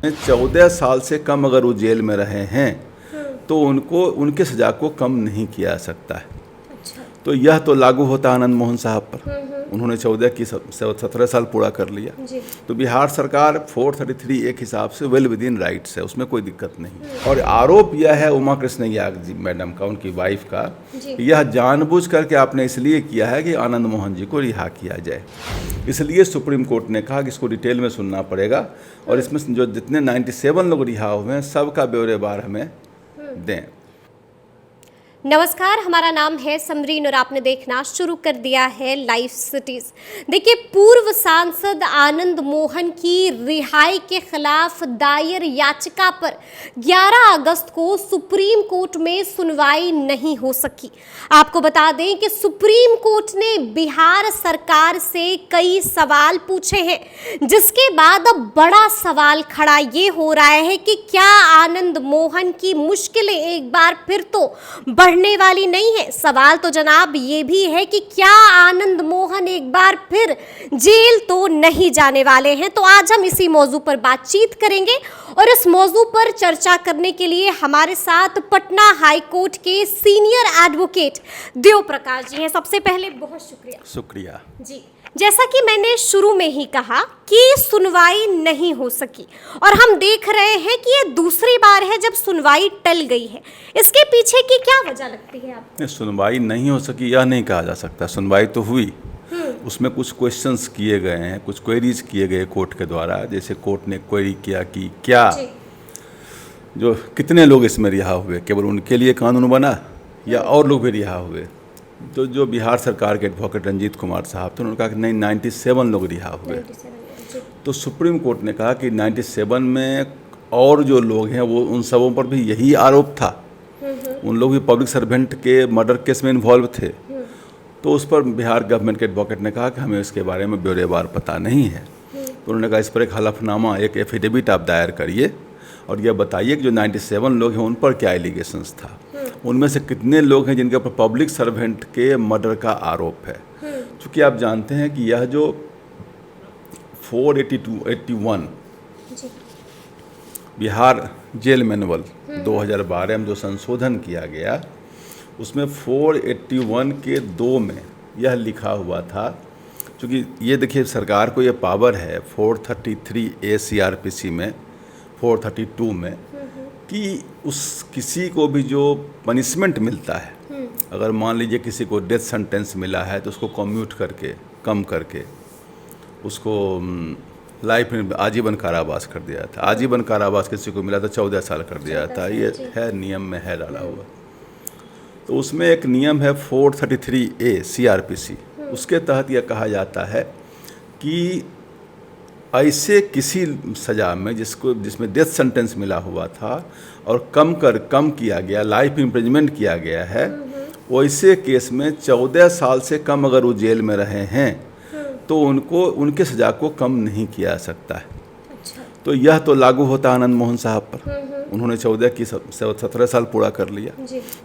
14 साल से कम अगर वो जेल में रहे हैं तो उनको उनके सज़ा को कम नहीं किया जा सकता है। अच्छा। तो यह तो लागू होता आनंद मोहन साहब पर। उन्होंने 14 की 17 साल पूरा कर लिया। जी। तो बिहार सरकार 433 एक हिसाब से वेल विद इन राइट्स है, उसमें कोई दिक्कत नहीं। और आरोप यह है उमा कृष्ण याग जी मैडम का, उनकी वाइफ का, यह जानबूझ करके आपने इसलिए किया है कि आनंद मोहन जी को रिहा किया जाए। इसलिए सुप्रीम कोर्ट ने कहा कि इसको डिटेल में सुनना पड़ेगा और इसमें जो जितने 97 लोग रिहा हुए हैं सबका ब्यौरेवार हमें दें। नमस्कार, हमारा नाम है समरीन और आपने देखना शुरू कर दिया है लाइव सिटीज। देखिए, पूर्व सांसद आनंद मोहन की रिहाई के खिलाफ दायर याचिका पर 11 अगस्त को सुप्रीम कोर्ट में सुनवाई नहीं हो सकी। आपको बता दें कि सुप्रीम कोर्ट ने बिहार सरकार से कई सवाल पूछे हैं, जिसके बाद अब बड़ा सवाल खड़ा ये हो रहा है कि क्या आनंद मोहन की मुश्किलें एक बार फिर तो बढ़ने वाली नहीं है। सवाल तो जनाब ये भी है कि क्या आनंद मोहन एक बार फिर जेल तो नहीं जाने वाले हैं। तो आज हम इसी मौजू पर बातचीत करेंगे और इस मौजू पर चर्चा करने के लिए हमारे साथ पटना हाई कोर्ट के सीनियर एडवोकेट देव प्रकाश जी हैं। सबसे पहले बहुत शुक्रिया जी। जैसा कि मैंने शुरू में ही कहा कि सुनवाई नहीं हो सकी और हम देख रहे हैं कि ये दूसरी बार है जब सुनवाई टल गई है। इसके पीछे की क्या वजह लगती है आपको? सुनवाई नहीं हो सकी यह नहीं कहा जा सकता। सुनवाई तो हुई, उसमें कुछ क्वेश्चंस किए गए हैं, कुछ क्वेरीज किए गए कोर्ट के द्वारा। जैसे कोर्ट ने क्वेरी किया कि क्या जो कितने लोग इसमें रिहा हुए, केवल उनके लिए कानून बना या और लोग भी रिहा हुए। तो जो बिहार सरकार के एडवोकेट रंजीत कुमार साहब थे, उन्होंने कहा कि नहीं 97 लोग रिहा हुए। तो सुप्रीम कोर्ट ने कहा कि 97 में और जो लोग हैं वो उन सबों पर भी यही आरोप था, उन लोग भी पब्लिक सर्वेंट के मर्डर केस में इन्वॉल्व थे। तो उस पर बिहार गवर्नमेंट के एडवोकेट ने कहा कि हमें इसके बारे में ब्यौरेवार पता नहीं है। तो उन्होंने कहा इस पर एक हलफनामा, एक एफिडेविट आप दायर करिए और यह बताइए कि जो 97 लोग हैं उन पर क्या एलिगेशंस था, उनमें से कितने लोग हैं जिनके ऊपर पब्लिक सर्वेंट के मर्डर का आरोप है। चूँकि आप जानते हैं कि यह जो 481 बिहार जेल मैनुअल 2012 में जो संशोधन किया गया, उसमें 481 के 2 में यह लिखा हुआ था। क्योंकि ये देखिए सरकार को ये पावर है 433 ACRPC में 432 में कि उस किसी को भी जो पनिशमेंट मिलता है, अगर मान लीजिए किसी को डेथ सेंटेंस मिला है तो उसको कम्यूट करके कम करके उसको लाइफ में आजीवन कारावास कर दिया था। आजीवन कारावास किसी को मिला तो 14 साल कर दिया था। ये है नियम में है डाला हुआ। तो उसमें एक नियम है 433 ACRPC, उसके तहत यह कहा जाता है कि ऐसे किसी सज़ा में जिसमें डेथ सेंटेंस मिला हुआ था और कम किया गया, लाइफ इम्प्रिजमेंट किया गया है, वैसे केस में 14 साल से कम अगर वो जेल में रहे हैं तो उनको उनके सज़ा को कम नहीं किया जा सकता है। अच्छा। तो यह तो लागू होता आनंद मोहन साहब पर। उन्होंने 14 की 17 साल पूरा कर लिया।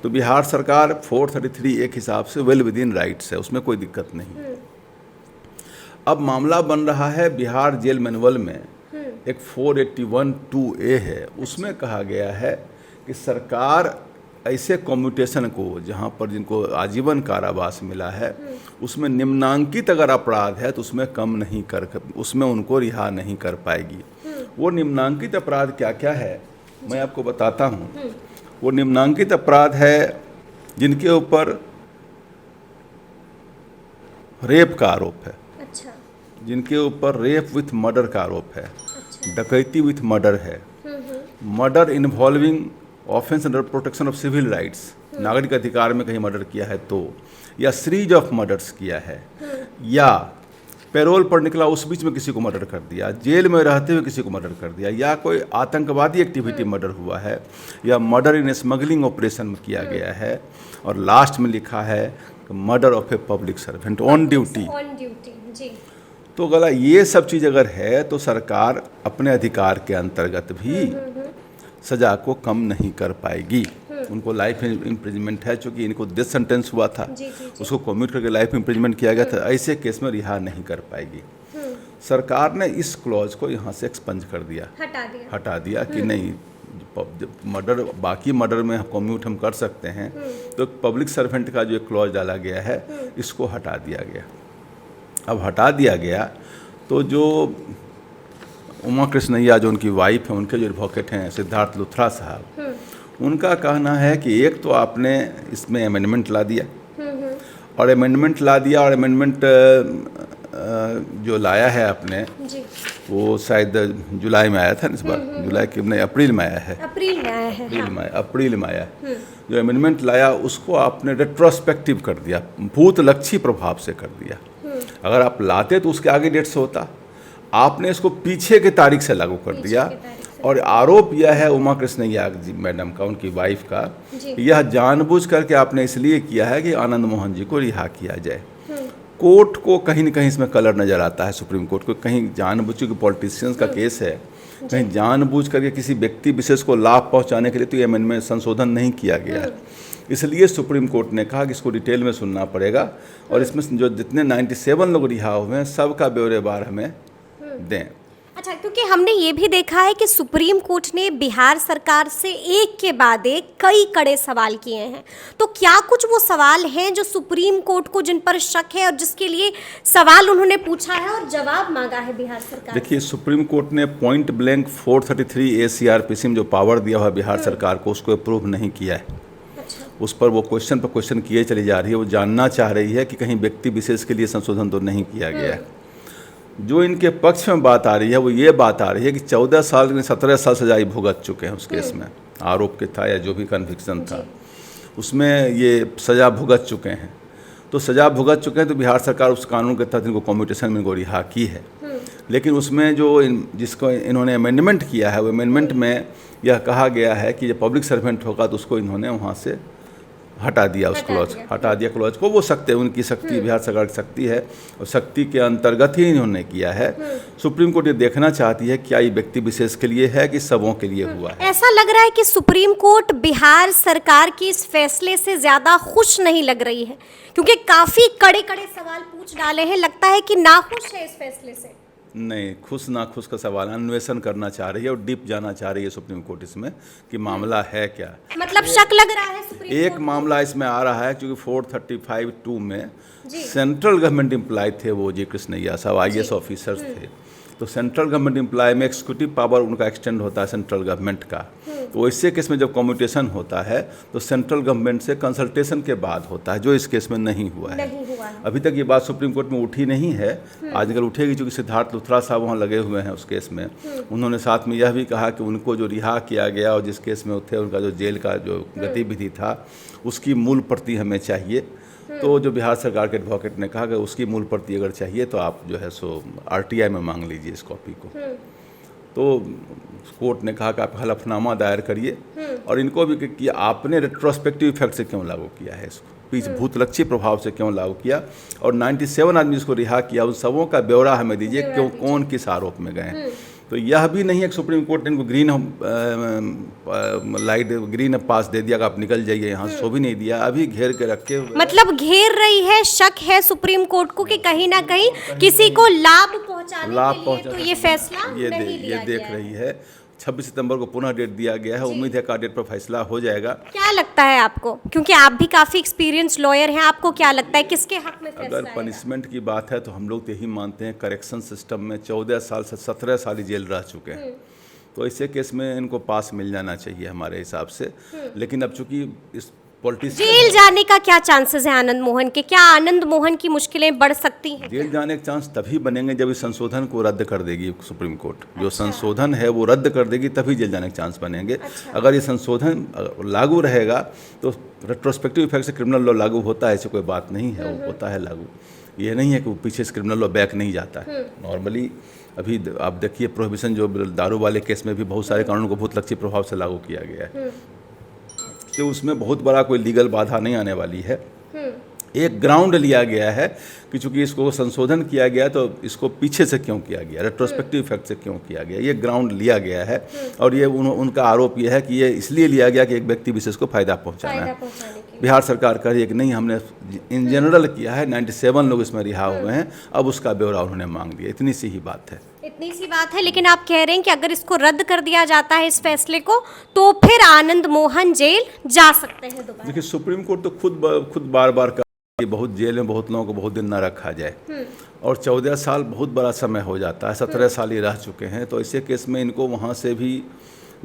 तो बिहार सरकार 433 एक हिसाब से वेल विद इन राइट्स है, उसमें कोई दिक्कत नहीं। अब मामला बन रहा है बिहार जेल मैनुअल में एक 481(2)A है, उसमें कहा गया है कि सरकार ऐसे कम्यूटेशन को जहाँ पर जिनको आजीवन कारावास मिला है उसमें निम्नांकित अगर अपराध है तो उसमें कम नहीं कर, उसमें उनको रिहा नहीं कर पाएगी। वो निम्नांकित अपराध क्या क्या है मैं आपको बताता हूँ। वो निम्नांकित अपराध है जिनके ऊपर रेप का आरोप है, जिनके ऊपर रेप विथ मर्डर का आरोप है, डकैती विथ मर्डर है, murder involving offence under protection of civil rights, नागरिक अधिकार में कहीं मर्डर किया है तो, या सीरीज ऑफ मर्डर्स किया है, या पैरोल पर निकला उस बीच में किसी को मर्डर कर दिया, जेल में रहते हुए किसी को मर्डर कर दिया, या कोई आतंकवादी एक्टिविटी मर्डर हुआ है, या मर्डर इन स्मगलिंग ऑपरेशन में किया गया है, और लास्ट में लिखा है murder of a public servant on duty. तो गला ये सब चीज़ अगर है तो सरकार अपने अधिकार के अंतर्गत भी सज़ा को कम नहीं कर पाएगी। उनको लाइफ इम्प्रिजमेंट है, चूँकि इनको डेथ सेंटेंस हुआ था, उसको कम्यूट करके लाइफ इम्प्रिजमेंट किया गया था, ऐसे केस में रिहा नहीं कर पाएगी। सरकार ने इस क्लॉज को यहाँ से एक्सपंज कर दिया, हटा दिया कि नहीं, मर्डर, बाकी मर्डर में कम्यूट हम कर सकते हैं, तो पब्लिक सर्वेंट का जो क्लॉज डाला गया है इसको हटा दिया गया। अब हटा दिया गया तो जो उमा कृष्णैया जो उनकी वाइफ है, उनके जो एडवोकेट हैं सिद्धार्थ लुथरा साहब, उनका कहना है कि एक तो आपने इसमें अमेंडमेंट ला दिया और अमेंडमेंट जो लाया है आपने वो शायद जुलाई में आया था ना, इस बार जुलाई के नहीं अप्रैल में आया है, अप्रैल में आया है। जो अमेंडमेंट लाया उसको आपने रेट्रोस्पेक्टिव कर दिया, भूतलक्षी प्रभाव से कर दिया। अगर आप लाते तो उसके आगे डेट से होता, आपने इसको पीछे के तारीख से लागू कर दिया। और आरोप यह है उमा कृष्णैया जी मैडम का, उनकी वाइफ का, यह जानबूझ करके आपने इसलिए किया है कि आनंद मोहन जी को रिहा किया जाए। कोर्ट को कहीं न कहीं इसमें कलर नज़र आता है, सुप्रीम कोर्ट को कहीं जानबूझ के, पॉलिटिशियंस का केस है, कहीं जानबूझ करके किसी व्यक्ति विशेष को लाभ पहुंचाने के लिए तो ये अमेंडमेंट संशोधन नहीं किया गया। इसलिए सुप्रीम कोर्ट ने कहा कि इसको डिटेल में सुनना पड़ेगा और इसमें जो जितने 97 लोग रिहा हुए हैं सबका ब्यौरेवार हमें दें। अच्छा, क्योंकि हमने ये भी देखा है कि सुप्रीम कोर्ट ने बिहार सरकार से एक के बाद एक कई कड़े सवाल किए हैं, तो क्या कुछ वो सवाल हैं जो सुप्रीम कोर्ट को जिन पर शक है और जिसके लिए सवाल उन्होंने पूछा है और जवाब मांगा है बिहार सरकार? देखिए, सुप्रीम कोर्ट ने पॉइंट ब्लैंक 433A CRPC में जो पावर दिया हुआ बिहार सरकार को उसको अप्रूव नहीं किया है। उस पर वो क्वेश्चन पर क्वेश्चन किए चली जा रही है। वो जानना चाह रही है कि कहीं व्यक्ति विशेष के लिए संशोधन तो नहीं किया गया है। जो इनके पक्ष में बात आ रही है वो ये बात आ रही है कि 14 साल 17 साल सजाई भुगत चुके हैं उस केस में, आरोप के था या जो भी कन्विक्शन था उसमें ये सज़ा भुगत चुके हैं। तो सज़ा भुगत चुके हैं तो बिहार सरकार उस कानून के तहत इनको कम्यूटेशन में इनको रिहा की है। लेकिन उसमें जो जिसको इन्होंने अमेंडमेंट किया है वो अमेंडमेंट में यह कहा गया है कि जब पब्लिक सर्वेंट होगा तो उसको इन्होंने वहाँ से हटा दिया, उस क्लॉज हटा दिया क्लॉज को। वो शक्ति, उनकी शक्ति, बिहार सरकार की शक्ति है और शक्ति के अंतर्गत ही इन्होंने किया है। सुप्रीम कोर्ट ये देखना चाहती है क्या ये व्यक्ति विशेष के लिए है कि सबों के लिए हुआ है। ऐसा लग रहा है कि सुप्रीम कोर्ट बिहार सरकार की इस फैसले से ज्यादा खुश नहीं लग रही है, क्योंकि काफी कड़े कड़े सवाल पूछ डाले हैं। लगता है कि नाखुश है इस फैसले से। नहीं, खुश ना खुश का सवाल, अन्वेषण करना चाह रही है और डीप जाना चाह रही है सुप्रीम कोर्ट इसमें कि मामला है क्या। मतलब शक लग रहा है सुप्रीम एक मामला इसमें आ रहा है क्योंकि 435(2) में सेंट्रल गवर्नमेंट एम्प्लॉय थे वो जी कृष्णैया साहब, IAS ऑफिसर्स थे। तो सेंट्रल गवर्नमेंट एम्प्लॉय में एक्सिक्यूटिव पावर उनका एक्सटेंड होता है सेंट्रल गवर्नमेंट का। तो ऐसे केस में जब कम्यूटेशन होता है तो सेंट्रल गवर्नमेंट से कंसल्टेशन के बाद होता है, जो इस केस में नहीं हुआ है। अभी तक ये बात सुप्रीम कोर्ट में उठी नहीं है, आज अगर उठेगी क्योंकि सिद्धार्थ लुथरा साहब वहाँ लगे हुए हैं उस केस में। उन्होंने साथ में यह भी कहा कि उनको जो रिहा किया गया और जिस केस में थे उनका जो जेल का जो गतिविधि था उसकी मूल प्रति हमें चाहिए। तो जो बिहार सरकार के एडवोकेट ने कहा कि उसकी मूल प्रति अगर चाहिए तो आप जो है सो RTI में मांग लीजिए इस कॉपी को। तो कोर्ट ने कहा कि आप हलफनामा दायर करिए और इनको भी कि आपने रेट्रोस्पेक्टिव इफेक्ट से क्यों लागू किया है, इसको बीच भूतलक्षी प्रभाव से क्यों लागू किया और 97 आदमी जिसको रिहा किया उन सबों का ब्यौरा हमें दीजिए, क्यों कौन किस आरोप में गए। तो यह भी नहीं है कि सुप्रीम कोर्ट ने इनको ग्रीन पास दे दिया कि आप निकल जाइए यहाँ, सो भी नहीं दिया, अभी घेर के रखे हुए। मतलब घेर रही है, शक है सुप्रीम कोर्ट को कि कहीं ना कहीं किसी को लाभ पहुंचाने के लिए तो ये फैसला ये देख रही है। 26 सितंबर को पुनः डेट दिया गया है, उम्मीद है कि डेट पर फैसला हो जाएगा। क्या लगता है आपको, क्योंकि आप भी काफी एक्सपीरियंस लॉयर हैं, आपको क्या लगता है किसके हक में फैसला अगर पनिशमेंट की बात है तो हम लोग तो यही मानते हैं करेक्शन सिस्टम में 14 साल से 17 साल ही जेल रह चुके हैं, तो ऐसे केस में इनको पास मिल जाना चाहिए हमारे हिसाब से। लेकिन अब चूंकि इस जेल जाने का क्या चांसेस है आनंद मोहन के? क्या आनंद मोहन की मुश्किलें बढ़ सकती हैं? जेल जाने के चांस तभी बनेंगे जब इस संशोधन को रद्द कर देगी सुप्रीम कोर्ट। जो संशोधन है वो रद्द कर देगी तभी जेल जाने के चांस बनेंगे। अगर ये संशोधन लागू रहेगा तो रेट्रोस्पेक्टिव इफेक्ट से क्रिमिनल लॉ लागू होता है, ऐसी कोई बात नहीं है, वो होता है लागू। ये नहीं है कि वो पीछे से क्रिमिनल लॉ बैक नहीं जाता है। नॉर्मली अभी आप देखिए प्रोहिबिशन जो दारू वाले केस में भी बहुत सारे कानूनों को भूतलक्षी प्रभाव से लागू किया गया है, तो उसमें बहुत बड़ा कोई लीगल बाधा नहीं आने वाली है। एक ग्राउंड लिया गया है कि चूंकि इसको संशोधन किया गया तो इसको पीछे से क्यों किया गया, रेट्रोस्पेक्टिव इफेक्ट से क्यों किया गया, ये ग्राउंड लिया गया है। और ये उनका आरोप ये है कि ये इसलिए लिया गया कि एक व्यक्ति विशेष को फायदा पहुंचाना है। बिहार सरकार कह रही है कि नहीं, हमने इन जनरल किया है, 97 लोग इसमें रिहा हुए हैं, अब उसका ब्यौरा उन्होंने मांग लिया। इतनी सी ही बात है। इतनी सी बात है, लेकिन आप कह रहे हैं कि अगर इसको रद्द कर दिया जाता है इस फैसले को, तो फिर आनंद मोहन जेल जा सकते हैं दोबारा। देखिए, सुप्रीम कोर्ट तो खुद बार बार कहा कि बहुत जेल में बहुत लोगों को बहुत दिन ना रखा जाए, और 14 साल बहुत बड़ा समय हो जाता है, 17 साल ये रह चुके हैं, तो ऐसे केस में इनको वहाँ से भी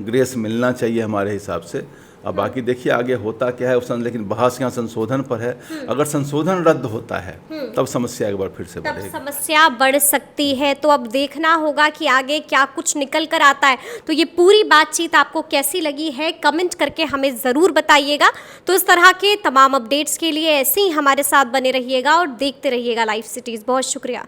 ग्रेस मिलना चाहिए हमारे हिसाब से। अब बाकी देखिए आगे होता क्या है उस, लेकिन बहस यहाँ संशोधन पर है। अगर संशोधन रद्द होता है तब समस्या एक बार फिर से बढ़ेगी, तब समस्या बढ़ सकती है। तो अब देखना होगा कि आगे क्या कुछ निकल कर आता है। तो ये पूरी बातचीत आपको कैसी लगी है, कमेंट करके हमें ज़रूर बताइएगा। तो इस तरह के तमाम अपडेट्स के लिए ऐसे ही हमारे साथ बने रहिएगा और देखते रहिएगा लाइव सिटीज़। बहुत शुक्रिया।